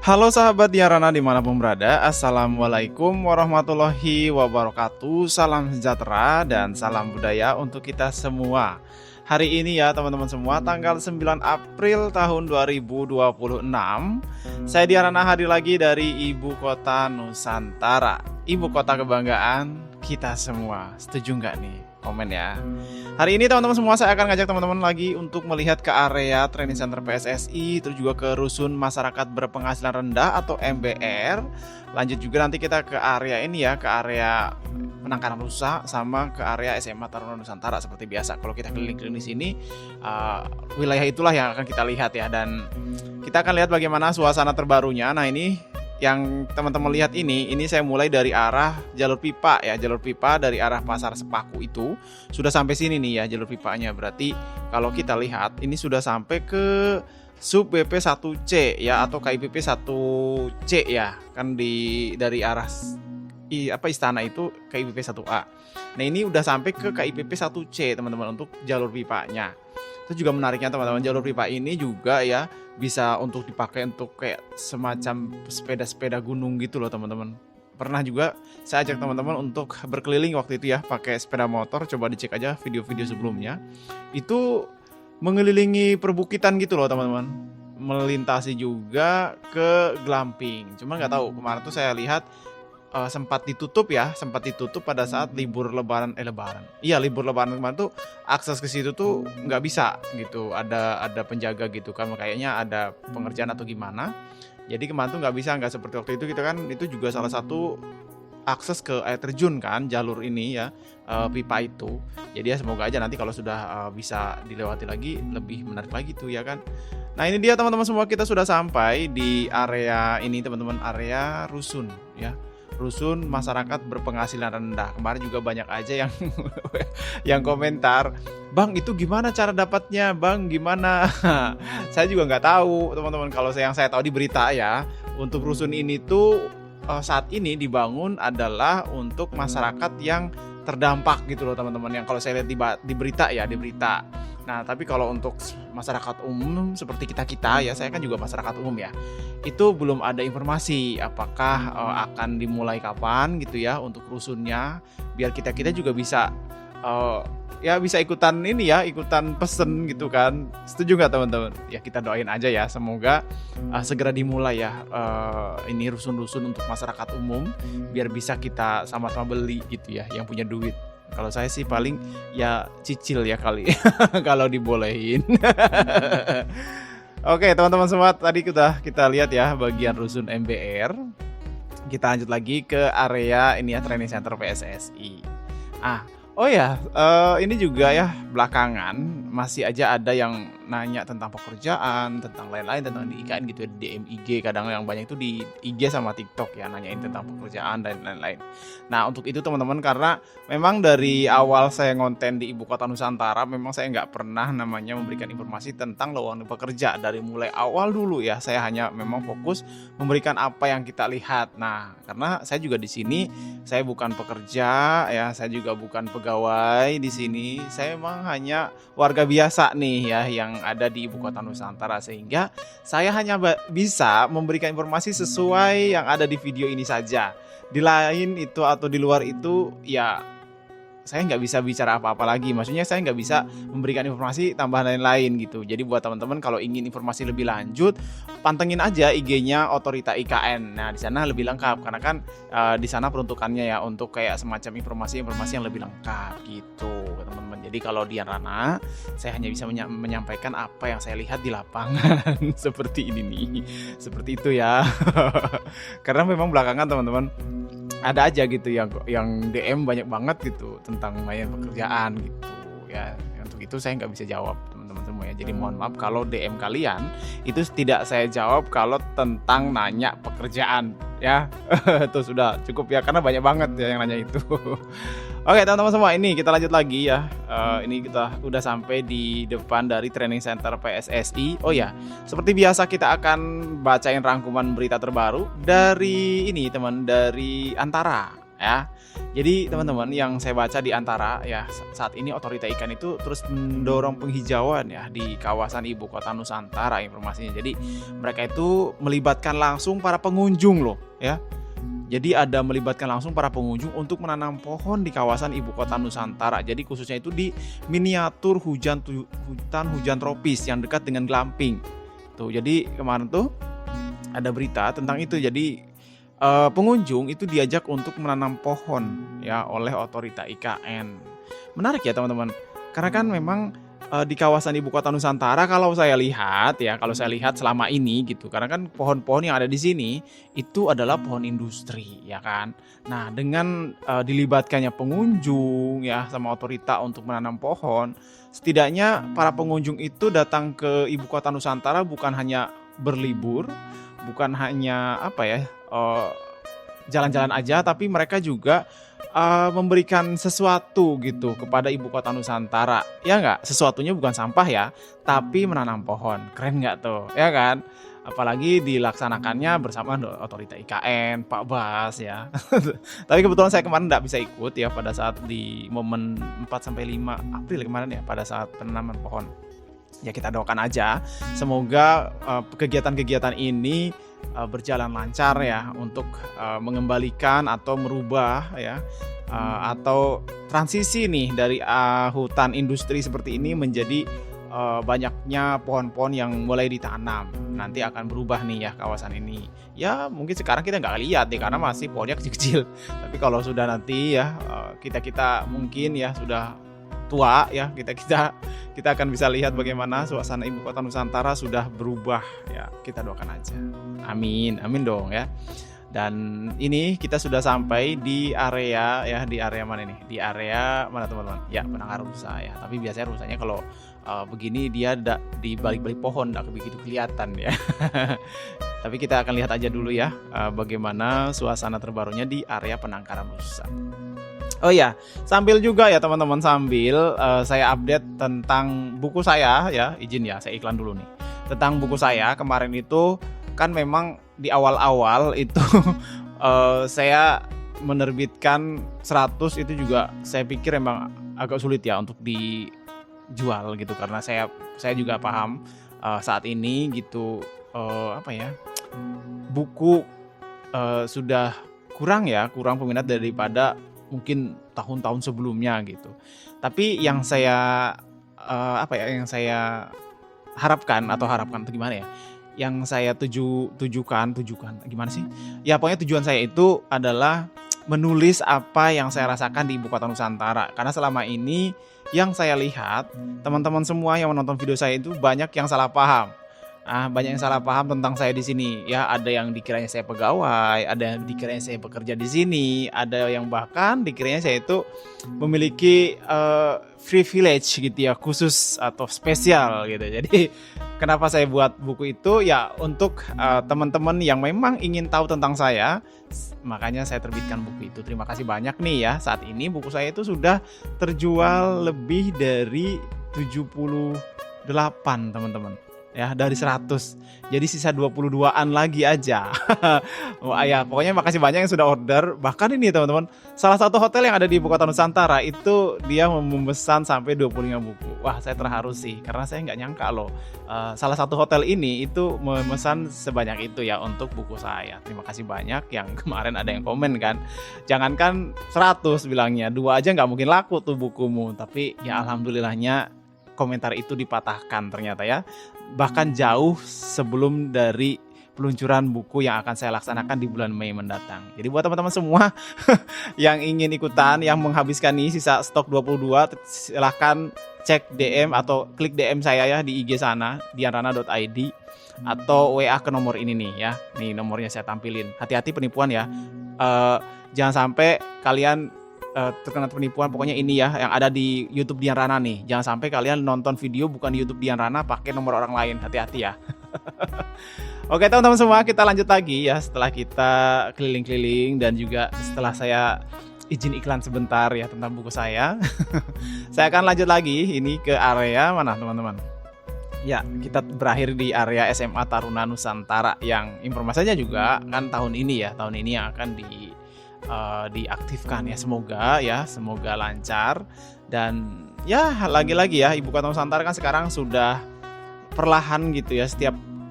Halo sahabat Diarana dimanapun berada, Assalamualaikum warahmatullahi wabarakatuh. Salam sejahtera dan salam budaya untuk kita semua. Hari ini ya teman-teman semua, tanggal 9 April tahun 2026, saya Diarana hadir lagi dari ibu kota Nusantara, ibu kota kebanggaan kita semua. Setuju nggak nih? Komen ya. Hari ini teman-teman semua, saya akan ngajak teman-teman lagi untuk melihat ke area training center PSSI, terus juga ke rusun masyarakat berpenghasilan rendah atau MBR. Lanjut juga nanti kita ke area ini ya, ke area penangkaran rusa sama ke area SMA Taruna Nusantara seperti biasa. Kalau kita keliling-keliling di sini, wilayah itulah yang akan kita lihat ya, dan kita akan lihat bagaimana suasana terbarunya. Nah, ini yang teman-teman lihat ini saya mulai dari arah jalur pipa ya, jalur pipa dari arah Pasar Sepaku itu sudah sampai sini nih ya jalur pipanya. Berarti kalau kita lihat ini sudah sampai ke sub BP 1C ya, atau KIPP 1C ya, kan dari arah istana itu KIPP 1A. Nah, ini udah sampai ke KIPP 1C teman-teman untuk jalur pipanya. Itu juga menariknya teman-teman, jalur pipa ini juga ya bisa untuk dipakai untuk kayak semacam sepeda-sepeda gunung gitu loh teman-teman. Pernah juga saya ajak teman-teman untuk berkeliling waktu itu ya pakai sepeda motor, coba dicek aja video-video sebelumnya. Itu mengelilingi perbukitan gitu loh teman-teman. Melintasi juga ke glamping. Cuma nggak tahu, kemarin tuh saya lihat sempat ditutup pada saat libur lebaran. Libur lebaran kemarin tuh akses ke situ tuh nggak bisa gitu, ada penjaga gitu kan, kayaknya ada pengerjaan atau gimana. Jadi kemarin tuh nggak seperti waktu itu gitu kan. Itu juga salah satu akses ke air terjun kan, jalur ini ya, pipa itu. Jadi ya semoga aja nanti kalau sudah bisa dilewati lagi lebih menarik lagi tuh ya kan. Nah, ini dia teman-teman semua, kita sudah sampai di area ini teman-teman, area rusun ya, rusun masyarakat berpenghasilan rendah. Kemarin juga banyak aja yang yang komentar, "Bang, itu gimana cara dapatnya? Bang, gimana?" Saya juga nggak tahu, teman-teman. Kalau yang saya tahu di berita ya, untuk rusun ini tuh saat ini dibangun adalah untuk masyarakat yang terdampak gitu loh, teman-teman. Yang kalau saya lihat di berita ya, di berita. Nah, tapi kalau untuk masyarakat umum seperti kita ya, saya kan juga masyarakat umum ya, itu belum ada informasi apakah akan dimulai kapan gitu ya untuk rusunnya, biar kita juga bisa bisa ikutan ini ya, ikutan pesen gitu kan. Setuju nggak teman-teman? Ya kita doain aja ya, semoga segera dimulai ya ini rusun-rusun untuk masyarakat umum, biar bisa kita sama-sama beli gitu ya, yang punya duit. Kalau saya sih paling ya cicil ya kali kalau dibolehin. Oke teman-teman semua, tadi kita lihat ya bagian rusun MBR. Kita lanjut lagi ke area ini ya, training center PSSI. Ini juga ya belakangan masih aja ada yang nanya tentang pekerjaan, tentang lain-lain, tentang di IKN gitu ya, di DM IG. Kadang yang banyak itu di IG sama TikTok ya, nanyain tentang pekerjaan dan lain-lain. Nah, untuk itu teman-teman, karena memang dari awal saya ngonten di Ibu Kota Nusantara, memang saya nggak pernah namanya memberikan informasi tentang lowongan pekerja. Dari mulai awal dulu ya, saya hanya memang fokus memberikan apa yang kita lihat. Nah, karena saya juga di sini, saya bukan pekerja ya, saya juga bukan pegawai di sini. Saya memang hanya warga biasa nih ya, yang ada di Ibu Kota Nusantara, sehingga saya hanya bisa memberikan informasi sesuai yang ada di video ini saja. Di lain itu atau di luar itu ya saya nggak bisa bicara apa-apa lagi. Maksudnya saya nggak bisa memberikan informasi tambahan lain-lain gitu. Jadi buat teman-teman kalau ingin informasi lebih lanjut, pantengin aja IG-nya Otorita IKN. Nah, di sana lebih lengkap karena kan di sana peruntukannya ya untuk kayak semacam informasi-informasi yang lebih lengkap gitu, teman-teman. Jadi kalau di Rana, saya hanya bisa menyampaikan apa yang saya lihat di lapangan seperti ini nih. Seperti itu ya. Karena memang belakangan teman-teman ada aja gitu yang DM banyak banget gitu tentang main pekerjaan gitu ya. Untuk itu saya nggak bisa jawab teman-teman semua ya. Jadi mohon maaf kalau DM kalian itu tidak saya jawab kalau tentang nanya pekerjaan ya. Itu sudah cukup ya, karena banyak banget ya yang nanya itu. Oke teman-teman semua, ini kita lanjut lagi ya. Ini kita udah sampai di depan dari training center PSSI. Oh ya, seperti biasa kita akan bacain rangkuman berita terbaru dari ini teman, dari Antara. ya. Jadi teman-teman, yang saya baca di antara ya, saat ini Otorita Ikan itu terus mendorong penghijauan ya di kawasan ibu kota Nusantara informasinya. Jadi mereka itu melibatkan langsung para pengunjung loh ya. Jadi ada melibatkan langsung para pengunjung untuk menanam pohon di kawasan ibu kota Nusantara. Jadi khususnya itu di miniatur hutan hujan tropis yang dekat dengan Glamping. Tuh, jadi kemarin tuh ada berita tentang itu. Jadi pengunjung itu diajak untuk menanam pohon ya oleh Otorita IKN. Menarik ya teman-teman. Karena kan memang di kawasan ibu kota Nusantara kalau saya lihat selama ini gitu. Karena kan pohon-pohon yang ada di sini itu adalah pohon industri ya kan. Nah, dengan dilibatkannya pengunjung ya sama otorita untuk menanam pohon, setidaknya para pengunjung itu datang ke ibu kota Nusantara bukan hanya berlibur, bukan hanya jalan-jalan aja, tapi mereka juga memberikan sesuatu gitu kepada ibu kota Nusantara. Ya nggak? Sesuatunya bukan sampah ya, tapi menanam pohon. Keren nggak tuh? Ya kan? Apalagi dilaksanakannya bersama Otorita IKN, Pak Bas ya. Tapi kebetulan saya kemarin nggak bisa ikut ya pada saat di momen 4-5 April kemarin ya, pada saat penanaman pohon. Ya kita doakan aja semoga kegiatan-kegiatan ini berjalan lancar ya untuk mengembalikan atau merubah ya atau transisi nih dari hutan industri seperti ini menjadi banyaknya pohon-pohon yang mulai ditanam. Nanti akan berubah nih ya kawasan ini. Ya mungkin sekarang kita nggak lihat nih karena masih pohonnya kecil-kecil. Tapi kalau sudah nanti ya kita mungkin ya sudah tua ya, kita akan bisa lihat bagaimana suasana ibu kota Nusantara sudah berubah ya. Kita doakan aja. Amin dong ya. Dan ini kita sudah sampai di area ya, di area mana nih? Di area mana teman-teman? Ya, Penangkaran Rusa ya. Tapi biasanya rusanya kalau begini dia di balik-balik pohon, nggak begitu kelihatan ya. Tapi kita akan lihat aja dulu ya bagaimana suasana terbarunya di area Penangkaran Rusa. Oh ya, sambil juga ya teman-teman, saya update tentang buku saya ya, izin ya saya iklan dulu nih. Tentang buku saya kemarin itu kan memang di awal-awal itu saya menerbitkan 100 itu juga saya pikir memang agak sulit ya untuk dijual gitu, karena saya juga paham saat ini gitu buku sudah kurang peminat daripada mungkin tahun-tahun sebelumnya gitu. Tapi yang saya harapkan atau gimana ya? Yang saya tujukan gimana sih? Ya pokoknya tujuan saya itu adalah menulis apa yang saya rasakan di ibu kota Nusantara. Karena selama ini yang saya lihat, teman-teman semua yang menonton video saya itu banyak yang salah paham. Banyak yang salah paham tentang saya di sini. Ya, ada yang dikiranya saya pegawai, ada yang dikiranya saya bekerja di sini, ada yang bahkan dikiranya saya itu memiliki privilege gitu ya, khusus atau spesial gitu. Jadi, kenapa saya buat buku itu ya untuk teman-teman yang memang ingin tahu tentang saya, makanya saya terbitkan buku itu. Terima kasih banyak nih ya. Saat ini buku saya itu sudah terjual lebih dari 78 teman-teman. Ya, dari 100. Jadi sisa 22-an lagi aja. Wah, ya, pokoknya makasih banyak yang sudah order. Bahkan ini teman-teman, salah satu hotel yang ada di ibu kota Nusantara itu dia memesan sampai 25 buku. Wah, saya terharu sih karena saya nggak nyangka loh. Salah satu hotel ini itu memesan sebanyak itu ya untuk buku saya. Terima kasih banyak yang kemarin ada yang komen kan. Jangankan 100 bilangnya, 2 aja nggak mungkin laku tuh bukumu. Tapi ya alhamdulillahnya komentar itu dipatahkan ternyata ya. Bahkan jauh sebelum dari peluncuran buku yang akan saya laksanakan di bulan Mei mendatang. Jadi buat teman-teman semua yang ingin ikutan, yang menghabiskan nih sisa stok 22, silahkan cek DM atau klik DM saya ya di IG sana, dianrana.id, atau WA ke nomor ini nih ya. Nih nomornya saya tampilin. Hati-hati penipuan ya. Jangan sampai kalian terkena penipuan. Pokoknya ini ya yang ada di YouTube Dian Rana nih. Jangan sampai kalian nonton video bukan di YouTube Dian Rana pakai nomor orang lain. Hati-hati ya. Oke teman-teman semua, kita lanjut lagi ya setelah kita keliling-keliling dan juga setelah saya izin iklan sebentar ya tentang buku saya. Saya akan lanjut lagi ini ke area mana teman-teman? Ya, kita berakhir di area SMA Taruna Nusantara yang informasinya juga kan tahun ini yang akan diaktifkan ya. Semoga lancar. Dan ya lagi-lagi ya, Ibu Kota Nusantara kan sekarang sudah perlahan gitu ya,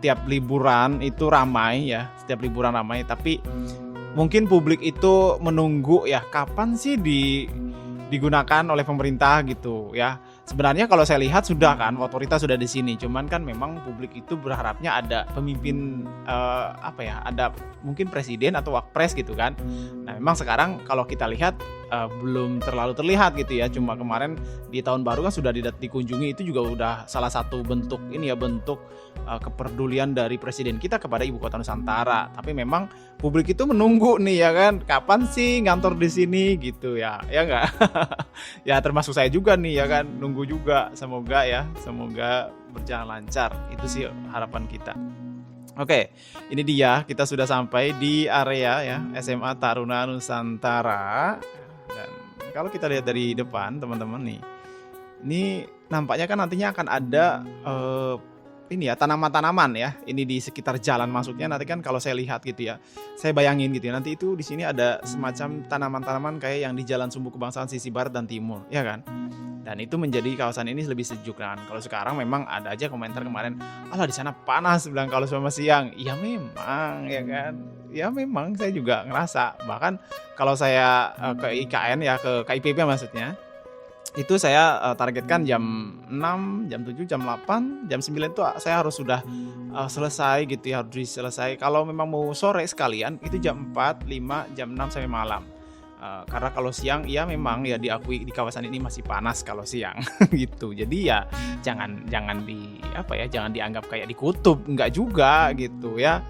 tiap liburan itu ramai ya, tapi mungkin publik itu menunggu ya kapan sih digunakan oleh pemerintah gitu ya. Sebenarnya kalau saya lihat sudah kan, otoritas sudah di sini. Cuman kan memang publik itu berharapnya ada pemimpin ada mungkin presiden atau wakpres gitu kan. Nah, memang sekarang kalau kita lihat belum terlalu terlihat gitu ya. Cuma kemarin di tahun baru kan sudah dikunjungi, itu juga udah salah satu bentuk kepedulian dari presiden kita kepada Ibu Kota Nusantara. Tapi memang publik itu menunggu nih ya kan, kapan sih ngantor di sini gitu ya. Ya enggak? Ya termasuk saya juga nih ya kan, nunggu juga. Semoga berjalan lancar. Itu sih harapan kita. Oke, ini dia, kita sudah sampai di area ya SMA Taruna Nusantara. Dan kalau kita lihat dari depan teman-teman nih, ini nampaknya kan nantinya akan ada tanaman-tanaman ya. Ini di sekitar jalan masuknya. Nanti kan kalau saya lihat gitu ya, saya bayangin gitu ya, nanti itu di sini ada semacam tanaman-tanaman kayak yang di Jalan Sumbu Kebangsaan sisi barat dan timur, ya kan? Dan itu menjadi kawasan ini lebih sejuk kan. Kalau sekarang memang ada aja komentar kemarin, "Alah di sana panas," bilang kalau sama siang. Iya memang ya kan. Ya memang saya juga ngerasa. Bahkan kalau saya ke IKN ya, ke KIPP maksudnya, itu saya targetkan jam 6, jam 7, jam 8, jam 9 itu saya harus sudah selesai gitu ya, harus diselesai. Kalau memang mau sore sekalian itu jam 4, 5, jam 6 sampai malam. Karena kalau siang ya memang ya diakui di kawasan ini masih panas kalau siang gitu. Jadi ya jangan dianggap kayak di kutub, enggak juga gitu ya.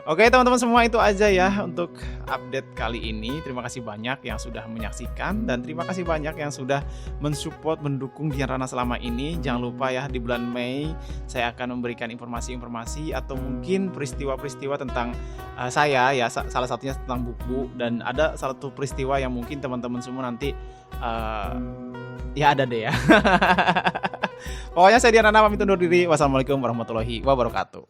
Oke teman-teman semua, itu aja ya untuk update kali ini. Terima kasih banyak yang sudah menyaksikan dan terima kasih banyak yang sudah mensupport, mendukung Dian Rana selama ini. Jangan lupa ya, di bulan Mei saya akan memberikan informasi-informasi atau mungkin peristiwa-peristiwa tentang saya ya, salah satunya tentang buku, dan ada satu peristiwa yang mungkin teman-teman semua nanti ya ada deh ya. Pokoknya saya Dian Rana pamit undur diri. Wassalamualaikum warahmatullahi wabarakatuh.